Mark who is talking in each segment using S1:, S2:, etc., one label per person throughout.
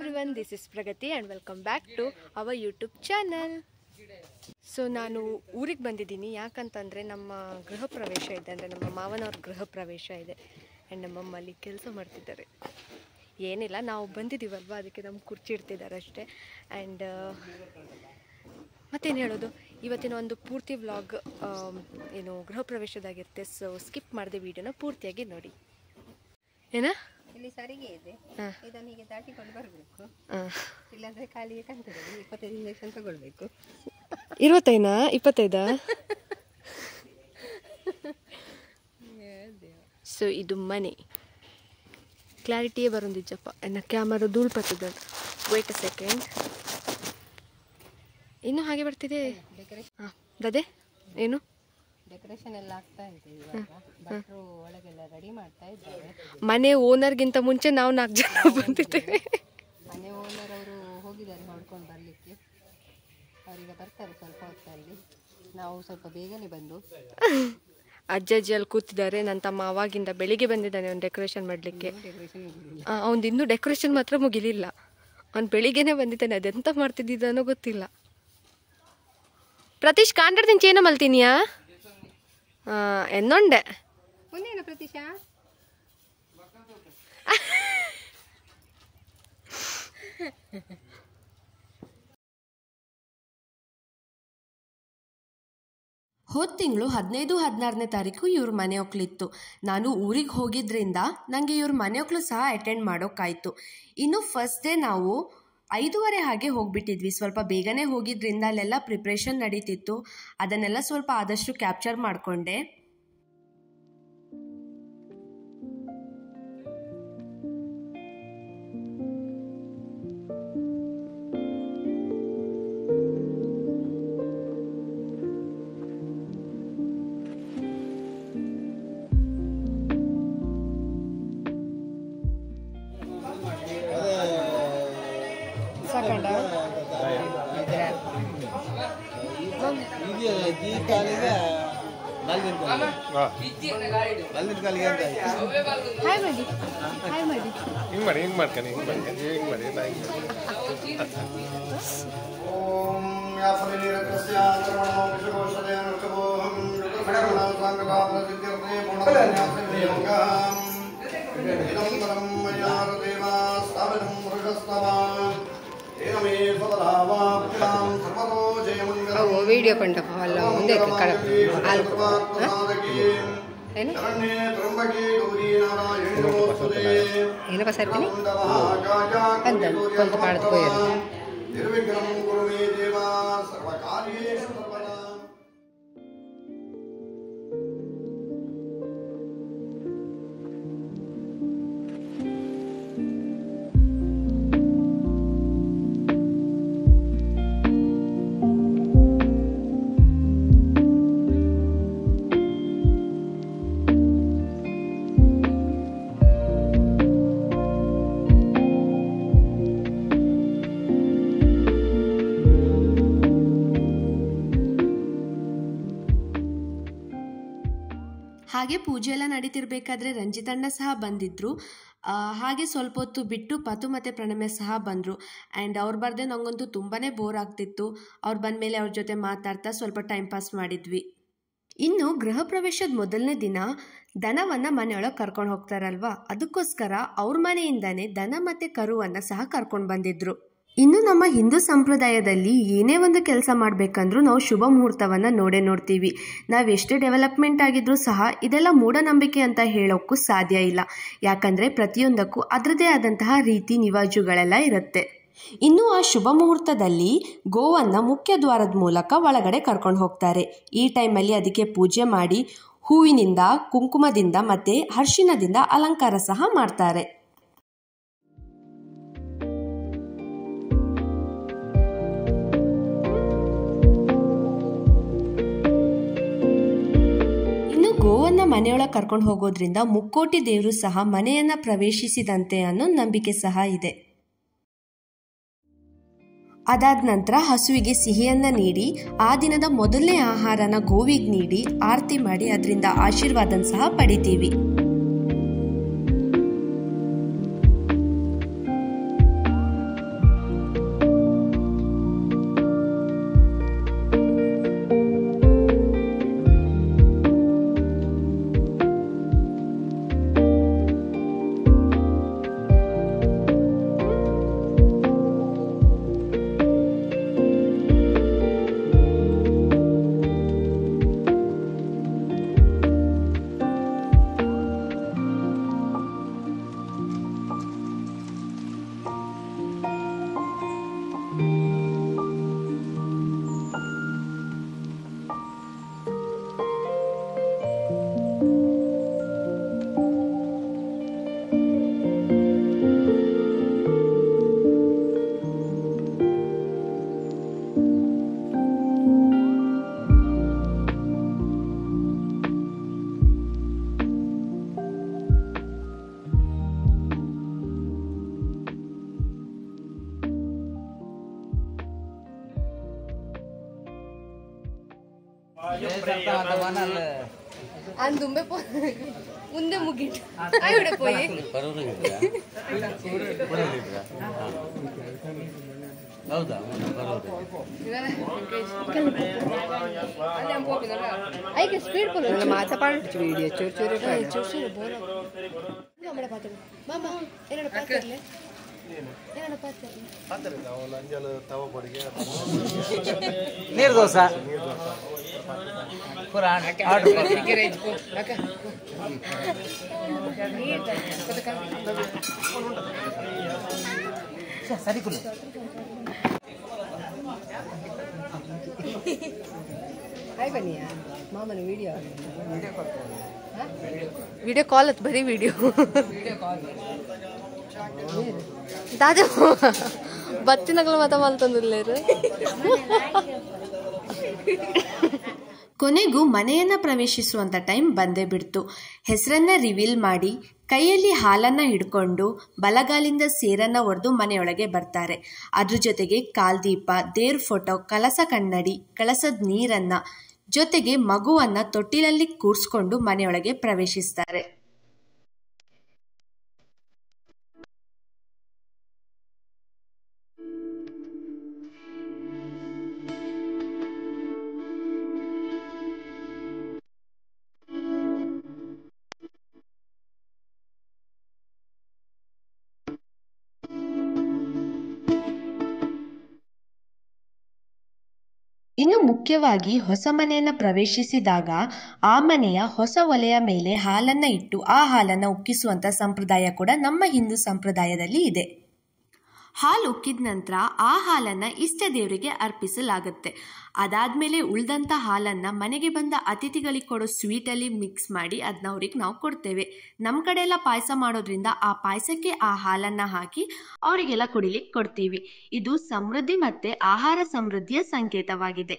S1: everyone, this is Pragati and welcome back to our YouTube channel. So ನಾನು ಊರಿಗೆ ಬಂದಿದ್ದೀನಿ ಯಾಕಂತಂದರೆ ನಮ್ಮ ಗೃಹ ಪ್ರವೇಶ ಇದೆ, ಅಂದರೆ ನಮ್ಮ ಮಾವನವ್ರ ಗೃಹ ಪ್ರವೇಶ ಇದೆ ಆ್ಯಂಡ್ ನಮ್ಮಮ್ಮ ಅಲ್ಲಿ ಕೆಲಸ ಮಾಡ್ತಿದ್ದಾರೆ. ಏನಿಲ್ಲ, ನಾವು ಬಂದಿದ್ದೀವಲ್ವ ಅದಕ್ಕೆ ನಮ್ಗೆ ಕುರ್ಚಿ ಇಡ್ತಿದ್ದಾರೆ ಅಷ್ಟೇ. ಆ್ಯಂಡ್ ಮತ್ತೇನು ಹೇಳೋದು, ಇವತ್ತಿನ ಒಂದು ಪೂರ್ತಿ ವ್ಲಾಗ್ ಏನು ಗೃಹ ಪ್ರವೇಶದಾಗಿರುತ್ತೆ. ಸೊ ಸ್ಕಿಪ್ ಮಾಡಿದೆ ವಿಡಿಯೋನ ಪೂರ್ತಿಯಾಗಿ ನೋಡಿ. ಏನ
S2: ಇಲ್ಲಿ ಸಾರಿಗೆ ಇದೆ, ಇದನ್ನು ಹೀಗೆ ದಾಟಿಕೊಂಡು ಬರಬೇಕು, ಇಲ್ಲಾಂದ್ರೆ ಖಾಲಿಗೆ ಕಾಣ್ತದೆ. 25 ಇಂಜೆಕ್ಷನ್ ತಗೊಳ್ಬೇಕು.
S1: 25 ಸೊ ಇದು ಮನೆ ಕ್ಲಾರಿಟಿಯೇ ಬರೋದಿಜ್ಜಪ್ಪ, ಎನ್ನ ಕ್ಯಾಮರಾ ಧೂಳು ಬರ್ತದೆ. ವೇಟ್ ಅ ಸೆಕೆಂಡ್, ಇನ್ನೂ ಹಾಗೆ ಬರ್ತಿದೆ. ಹಾಂ ಅದೇ ಏನು
S2: ಡೆಕೋರೇಷನ್ ಎಲ್ಲ ಆಗ್ತಾ ಇದೆ, ಇವಾಗ ಭಟ್ರು ಒಳಗೆಲ್ಲ ರೆಡಿ ಮಾಡ್ತಾ ಇದ್ದಾರೆ.
S1: ಮನೆ ಓನರ್ಗಿಂತ ಮುಂಚೆ ನಾವು 4 ಜನ ಬಂದಿದ್ದೇವೆ.
S2: ಮನೆ ಓನರ್ ಅವರು ಹೋಗಿದ್ದಾರೆ ನೋಡ್ಕೊಂಡು ಬರಲಿಕ್ಕೆ, ಅವರೀಗ ಬರ್ತಾರೆ ಸ್ವಲ್ಪ ಹೊತ್ತಲ್ಲಿ. ನಾವು ಸ್ವಲ್ಪ ಬೇಗನೆ ಬಂದು
S1: ಅಜ್ಜಿ ಅಲ್ಲಿ ಕೂತಿದ್ದಾರೆ. ನನ್ನ ತಮ್ಮ ಅವಾಗಿಂದ ಬೆಳಿಗ್ಗೆ ಬಂದಿದ್ದಾನೆ ಅವ್ನು ಡೆಕೋರೇಷನ್ ಮಾಡಲಿಕ್ಕೆ. ಅವ್ನು ಇನ್ನೂ ಡೆಕೋರೇಷನ್ ಮಾತ್ರ ಮುಗಿಲಿಲ್ಲ, ಅವ್ನು ಬೆಳಿಗ್ಗೆನೆ ಬಂದಿದ್ದಾನೆ. ಅದೆಂತ ಮಾಡ್ತಿದ್ದಾನೋ ಗೊತ್ತಿಲ್ಲ. ಪ್ರತೀಶ್ ಕಾಂಡ್ರದಿನ ಚೇನ ಮಲ್ತೀನಿಯಾ എന്നൊണ്ട്
S2: ಒಂದೇನು ಪ್ರತೀಶ
S1: ಹೋದ ತಿಂಗಳು 15-16ನೇ ತಾರೀಕು ಇವ್ರ ಮನೆ ಒಕ್ಲಿತ್ತು. ನಾನು ಊರಿಗೆ ಹೋಗಿದ್ರಿಂದ ನನಗೆ ಇವ್ರ ಮನೆ ಒಕ್ಲು ಸಹ ಅಟೆಂಡ್ ಮಾಡೋಕ್ಕಾಯಿತು. ಇನ್ನು ಫಸ್ಟ್ ಡೇ ನಾವು 5:30 ಹಾಗೆ ಹೋಗಿಬಿಟ್ಟಿದ್ವಿ. ಸ್ವಲ್ಪ ಬೇಗನೆ ಹೋಗಿದ್ರಿಂದ ಅಲ್ಲೆಲ್ಲ ಪ್ರಿಪ್ರೇಷನ್ ನಡೀತಿತ್ತು, ಅದನ್ನೆಲ್ಲ ಸ್ವಲ್ಪ ಆದಷ್ಟು ಕ್ಯಾಪ್ಚರ್ ಮಾಡಿಕೊಂಡೆ.
S2: ವಿಡಿಯೋ ಕೊಂಡಪ್ಪ ಅಲ್ಲ ಮುಂದೆ ಏನಪ್ಪ ಸರ್ತೀನಿ ಅಂತ ಕೊಂತ ಮಾಡ್ದು ಹೋಯ್ತು.
S1: ಹಾಗೆ ಪೂಜೆ ಎಲ್ಲ ನಡೀತಿರ್ಬೇಕಾದ್ರೆ ರಂಜಿತಣ್ಣ ಸಹ ಬಂದಿದ್ರು. ಹಾಗೆ ಸ್ವಲ್ಪ ಹೊತ್ತು ಬಿಟ್ಟು ಪತು ಮತ್ತು ಪ್ರಣಮ್ಯ ಸಹ ಬಂದರು. ಆ್ಯಂಡ್ ಅವ್ರು ಬರ್ದೆ ನಂಗಂತೂ ತುಂಬಾ ಬೋರ್ ಆಗ್ತಿತ್ತು. ಅವ್ರು ಬಂದಮೇಲೆ ಅವ್ರ ಜೊತೆ ಮಾತಾಡ್ತಾ ಸ್ವಲ್ಪ ಟೈಮ್ ಪಾಸ್ ಮಾಡಿದ್ವಿ. ಇನ್ನು ಗೃಹ ಪ್ರವೇಶದ ಮೊದಲನೇ ದಿನ ದನವನ್ನು ಮನೆಯೊಳಗೆ ಕರ್ಕೊಂಡು ಹೋಗ್ತಾರಲ್ವ, ಅದಕ್ಕೋಸ್ಕರ ಅವ್ರ ಮನೆಯಿಂದನೇ ದನ ಮತ್ತು ಕರುವನ್ನು ಸಹ ಕರ್ಕೊಂಡು ಬಂದಿದ್ರು. ಇನ್ನು ನಮ್ಮ ಹಿಂದೂ ಸಂಪ್ರದಾಯದಲ್ಲಿ ಏನೇ ಒಂದು ಕೆಲಸ ಮಾಡಬೇಕಂದ್ರೂ ನಾವು ಶುಭ ಮುಹೂರ್ತವನ್ನು ನೋಡ್ತೀವಿ. ನಾವು ಎಷ್ಟೇ ಡೆವಲಪ್ಮೆಂಟ್ ಆಗಿದ್ರೂ ಸಹ ಇದೆಲ್ಲ ಮೂಢನಂಬಿಕೆ ಅಂತ ಹೇಳೋಕ್ಕೂ ಸಾಧ್ಯ ಇಲ್ಲ. ಯಾಕಂದರೆ ಪ್ರತಿಯೊಂದಕ್ಕೂ ಅದರದೇ ಆದಂತಹ ರೀತಿ ನಿವಾಜುಗಳೆಲ್ಲ ಇರುತ್ತೆ. ಇನ್ನು ಆ ಶುಭ ಮುಹೂರ್ತದಲ್ಲಿ ಗೋವನ್ನು ಮುಖ್ಯ ದ್ವಾರದ ಮೂಲಕ ಒಳಗಡೆ ಕರ್ಕೊಂಡು ಹೋಗ್ತಾರೆ. ಈ ಟೈಮಲ್ಲಿ ಅದಕ್ಕೆ ಪೂಜೆ ಮಾಡಿ ಹೂವಿನಿಂದ, ಕುಂಕುಮದಿಂದ ಮತ್ತು ಅರಿಶಿಣದಿಂದ ಅಲಂಕಾರ ಸಹ ಮಾಡ್ತಾರೆ. ಗೋವನ್ನು ಮನೆಯೊಳಗೆ ಕರ್ಕೊಂಡು ಹೋಗೋದ್ರಿಂದ ಮುಕ್ಕೋಟಿ ದೇವರು ಸಹ ಮನೆಯನ್ನು ಪ್ರವೇಶಿಸಿದಂತೆ ಅನ್ನೋ ನಂಬಿಕೆ ಸಹ ಇದೆ. ಅದಾದ ನಂತರ ಹಸುವಿಗೆ ಸಿಹಿಯನ್ನ ನೀಡಿ ಆ ದಿನದ ಮೊದಲನೇ ಆಹಾರನ ಗೋವಿಗೆ ನೀಡಿ ಆರತಿ ಮಾಡಿ ಅದರಿಂದ ಆಶೀರ್ವಾದನ ಸಹ ಪಡಿತೀವಿ.
S2: అందుంబే ముందే ముగ్గిట్టు ఆవిడ పోయి
S3: ಹೌದಾ
S2: ಐಕೆ ಸ್ಪೀಡ್ ಬೋಲ ಮಾತಾ ಪಾಡ್ಚು ವಿಡಿಯೋ ಚೂರು ಚೂರು ಚೂರು ಚೂರು ಬೋಲ നമ്മുടെ പാത്രം മാമ എന്നോട് പാത്രല്ലേ എന്നോട് പാത്രല്ലേ
S4: ಪಾತ್ರೆ ಅವನು ಅಂಜಲು ತವ ಬಡಿಗೆ
S3: ನೀರು ದೋಸೆ ಪುರಾಣ ಆರ್ಡರ್ ಮಾಡಿ
S2: ಅಕ್ಕ
S3: ಸರಿ ಕುಲು
S2: ಹಾಯ್ ಬನ್ನಿಯಾ ಮಾಮನ ವಿಡಿಯೋ ವಿಡಿಯೋ ಕಾಲ್ ಅದು ಬರೀ ವಿಡಿಯೋ ದಾದು ಬಚ್ಚಿನಗಳು ಮಾತಾ ಮಲ್ತಂದಿಲ್ಲೇರು
S1: ಕೊನೆಗೂ ಮನೆಯನ್ನ ಪ್ರವೇಶಿಸುವಂತ ಟೈಮ್ ಬಂದೇ ಬಿಡ್ತು. ಹೆಸರನ್ನ ರಿವೀಲ್ ಮಾಡಿ ಕೈಯಲ್ಲಿ ಹಾಲನ್ನ ಹಿಡ್ಕೊಂಡು ಬಲಗಾಲಿಂದ ಸೇರನ್ನ ಒಡೆದು ಮನೆಯೊಳಗೆ ಬರ್ತಾರೆ. ಅದ್ರ ಜೊತೆಗೆ ಕಾಲ್ದೀಪ, ದೇವ್ರ ಫೋಟೋ, ಕಳಸ ಕನ್ನಡಿ, ಕಳಸದ ನೀರನ್ನ ಜೊತೆಗೆ ಮಗುವನ್ನ ತೊಟ್ಟಿಲಲ್ಲಿ ಕೂರ್ಸ್ಕೊಂಡು ಮನೆಯೊಳಗೆ ಪ್ರವೇಶಿಸ್ತಾರೆ. ಇನ್ನು ಮುಖ್ಯವಾಗಿ ಹೊಸ ಮನೆಯನ್ನ ಪ್ರವೇಶಿಸಿದಾಗ ಆ ಮನೆಯ ಹೊಸ ಒಲೆಯ ಮೇಲೆ ಹಾಲನ್ನ ಇಟ್ಟು ಆ ಹಾಲನ್ನ ಉಕ್ಕಿಸುವಂತ ಸಂಪ್ರದಾಯ ಕೂಡ ನಮ್ಮ ಹಿಂದೂ ಸಂಪ್ರದಾಯದಲ್ಲಿ ಇದೆ. ಹಾಲು ಉಕ್ಕಿದ ನಂತರ ಆ ಹಾಲನ್ನ ಇಷ್ಟ ದೇವರಿಗೆ ಅರ್ಪಿಸಲಾಗುತ್ತೆ. ಅದಾದ್ಮೇಲೆ ಉಳಿದಂತ ಹಾಲನ್ನ ಮನೆಗೆ ಬಂದ ಅತಿಥಿಗಳಿಗೆ ಕೊಡೋ ಸ್ವೀಟಲ್ಲಿ ಮಿಕ್ಸ್ ಮಾಡಿ ಅದನ್ನ ಅವ್ರಿಗೆ ನಾವು ಕೊಡ್ತೇವೆ. ನಮ್ಮ ಕಡೆ ಎಲ್ಲ ಪಾಯಸ ಮಾಡೋದ್ರಿಂದ ಆ ಪಾಯಸಕ್ಕೆ ಆ ಹಾಲನ್ನ ಹಾಕಿ ಅವರಿಗೆಲ್ಲ ಕುಡಿಲಿಕ್ಕೆ ಕೊಡ್ತೀವಿ. ಇದು ಸಮೃದ್ಧಿ ಮತ್ತೆ ಆಹಾರ ಸಮೃದ್ಧಿಯ ಸಂಕೇತವಾಗಿದೆ.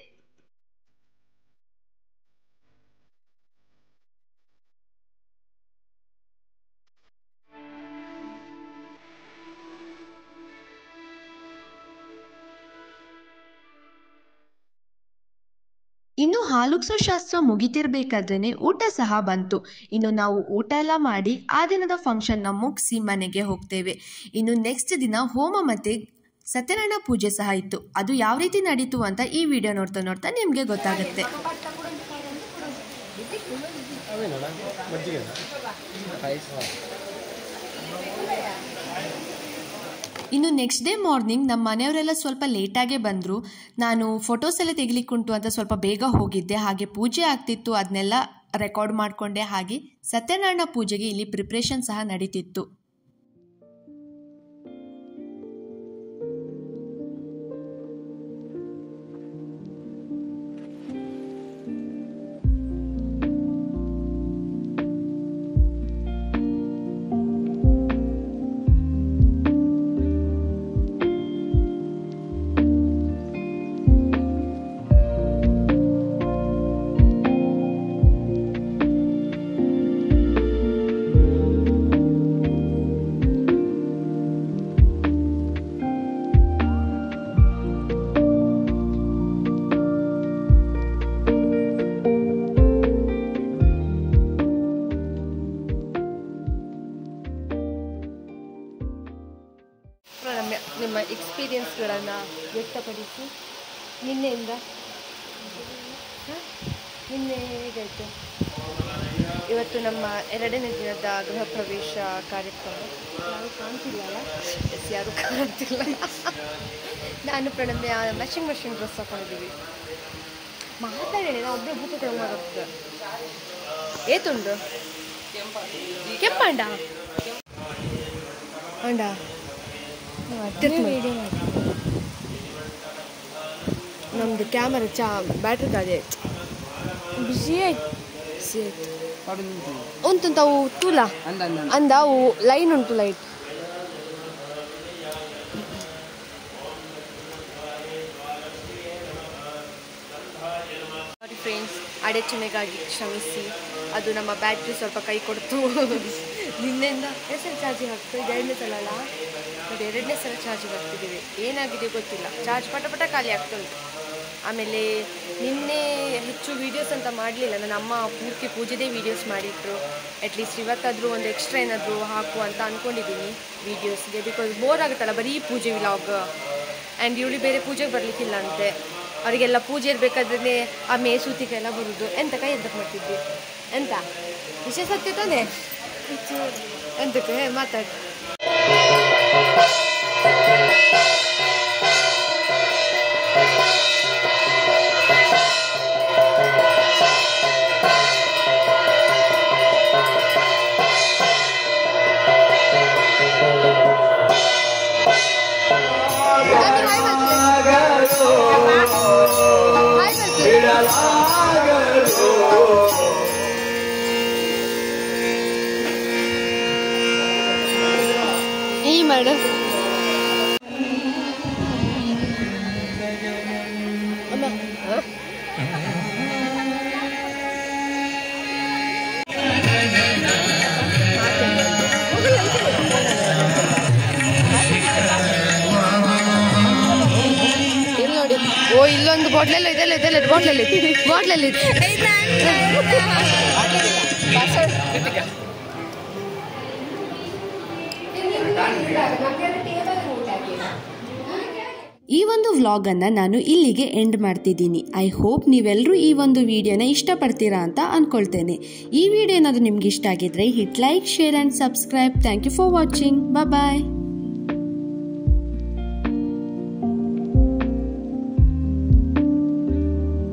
S1: ಇನ್ನು ಹಾಲುಕ್ಸೋ ಶಾಸ್ತ್ರ ಮುಗಿತಿರ್ಬೇಕಾದ್ರೇನೆ ಊಟ ಸಹ ಬಂತು. ಇನ್ನು ನಾವು ಊಟ ಎಲ್ಲ ಮಾಡಿ ಆ ದಿನದ ಫಂಕ್ಷನ್ನ ಮುಗಿಸಿ ಮನೆಗೆ ಹೋಗ್ತೇವೆ. ಇನ್ನು ನೆಕ್ಸ್ಟ್ ದಿನ ಹೋಮ ಮತ್ತೆ ಸತ್ಯನಾರಾಯಣ ಪೂಜೆ ಸಹ ಇತ್ತು. ಅದು ಯಾವ ರೀತಿ ನಡೀತು ಅಂತ ಈ ವಿಡಿಯೋ ನೋಡ್ತಾ ನೋಡ್ತಾ ನಿಮಗೆ ಗೊತ್ತಾಗುತ್ತೆ. ಇನ್ನು ನೆಕ್ಸ್ಟ್ ಡೇ ಮಾರ್ನಿಂಗ್ ನಮ್ಮ ಮನೆಯವರೆಲ್ಲ ಸ್ವಲ್ಪ ಲೇಟಾಗೇ ಬಂದರು. ನಾನು ಫೋಟೋಸ್ ಎಲ್ಲ ತೆಗಿಲಿಕ್ಕುಂಟು ಅಂತ ಸ್ವಲ್ಪ ಬೇಗ ಹೋಗಿದ್ದೆ. ಹಾಗೆ ಪೂಜೆ ಆಗ್ತಿತ್ತು, ಅದನ್ನೆಲ್ಲ ರೆಕಾರ್ಡ್ ಮಾಡಿಕೊಂಡೆ. ಹಾಗೆ ಸತ್ಯನಾರಾಯಣ ಪೂಜೆಗೆ ಇಲ್ಲಿ ಪ್ರಿಪ್ರೇಷನ್ ಸಹ ನಡೀತಿತ್ತು.
S2: ನಿಮ್ಮ ಎಕ್ಸ್ಪೀರಿಯನ್ಸ್ಗಳನ್ನು ವ್ಯಕ್ತಪಡಿಸಿ. ನಿನ್ನೆ ಹೇಗಾಯಿತು? ಇವತ್ತು ನಮ್ಮ 2ನೇ ದಿನದ ಗೃಹ ಪ್ರವೇಶ ಕಾರ್ಯಕ್ರಮ. ಯಾರು ಕಾಣ್ತಿಲ್ಲ, ಯಾರು ಕಾಣ್ತಿಲ್ಲ. ನಾನು ಪ್ರಣಮ್ಯ ಮ್ಯಾಚಿಂಗ್ ಡ್ರೆಸ್ ಹಾಕೊಂಡಿದ್ದೀವಿ. ಮಾತಾಡಿ ನಾವು ಒಬ್ಬರು ಭೂತ ಮಾಡೋದು ಏತುಂಡು ಕೆಂಪಂಡ ಅಂಡ ನಮ್ಮದು ಕ್ಯಾಮರಾ ಬ್ಯಾಟ್ರಿ ಖಾಲಿ ಆಯ್ತು. ಬಿಸಿ ಆಯ್ತು ಉಂಟು ಅವು ತೂಲ ಅಂದ ಅವು ಲೈನ್ ಉಂಟು ಲೈಟ್. ಸಾರಿ ಫ್ರೆಂಡ್ಸ್, ಅಡೆಚಣೆಗಾಗಿ ಕ್ಷಮಿಸಿ. ಅದು ನಮ್ಮ ಬ್ಯಾಟ್ರಿ ಸ್ವಲ್ಪ ಕೈ ಕೊಡ್ತು. ನಿನ್ನೆಯಿಂದ ಎಷ್ಟು ಚಾರ್ಜಿಂಗ್ ಹಾಕ್ತು? ಇದು 2ನೇ ಸಲ ಅಲ್ಲ, ಅದು 2ನೇ ಸಲ ಚಾರ್ಜಿಂಗ್ ಹಾಕ್ತಿದ್ದೀವಿ. ಏನಾಗಿದೆ ಗೊತ್ತಿಲ್ಲ, ಚಾರ್ಜ್ ಪಟ ಖಾಲಿ ಆಗ್ತಾ ಉಂಟು. ಆಮೇಲೆ ನಿನ್ನೆ ಹೆಚ್ಚು ವೀಡಿಯೋಸ್ ಅಂತ ಮಾಡಲಿಲ್ಲ, ನನ್ನ ಅಮ್ಮ ಪೂರ್ತಿ ಪೂಜೆದೇ ವೀಡಿಯೋಸ್ ಮಾಡಿಟ್ರು. ಅಟ್ಲೀಸ್ಟ್ ಇವತ್ತಾದರೂ ಒಂದು ಎಕ್ಸ್ಟ್ರಾ ಏನಾದರೂ ಹಾಕು ಅಂತ ಅಂದ್ಕೊಂಡಿದ್ದೀನಿ ವೀಡಿಯೋಸ್ಗೆ. ಬಿಕಾಸ್ ಬೋರ್ ಆಗುತ್ತಲ್ಲ ಬರೀ ಪೂಜೆ ವ್ಲಾಗ್. ಆ್ಯಂಡ್ ಇವಳು ಬೇರೆ ಪೂಜೆಗೆ ಬರಲಿಕ್ಕಿಲ್ಲ ಅಂತೆ, ಅವರಿಗೆಲ್ಲ ಪೂಜೆ ಇರಬೇಕಾದ್ರೆ ಆ ಮೇಸೂತಿಗೆ ಎಲ್ಲ ಬರೋದು. ಎಂತ ಕೈ ಎಂತಕ್ಕೆ ಮಾಡ್ತಿದ್ವಿ? ಎಂತ ವಿಶೇಷ ಸತ್ಯ ತಾನೆ? ಎಂತಕ್ಕೆ ಮಾತಾಡಿ. ಈ ಮಾಡು ಅಮ್ಮ. ಇಲ್ಲಿ ನೋಡಿ, ಓ ಇಲ್ಲೊಂದು ಬಾಟ್ಲೆಲ್ಲ ಇದೆಲ್ಲ ಇದೆಲ್ಲ ಬಾಟ್ಲಲ್ಲಿ ಬಾಟ್ಲಲ್ಲಿ
S1: ಈ ಒಂದು ವ್ಲಾಗನ್ನು ನಾನು ಇಲ್ಲಿಗೆ ಎಂಡ್ ಮಾಡ್ತಿದ್ದೀನಿ. ಐ ಹೋಪ್ ನೀವೆಲ್ಲರೂ ಈ ಒಂದು ವಿಡಿಯೋನ ಇಷ್ಟಪಡ್ತೀರಾ ಅಂತ ಅಂದ್ಕೊಳ್ತೇನೆ. ಈ ವಿಡಿಯೋ ಏನಾದರೂ ನಿಮ್ಗೆ ಇಷ್ಟ ಆಗಿದ್ರೆ hit like, share and subscribe. Thank you for watching. Bye.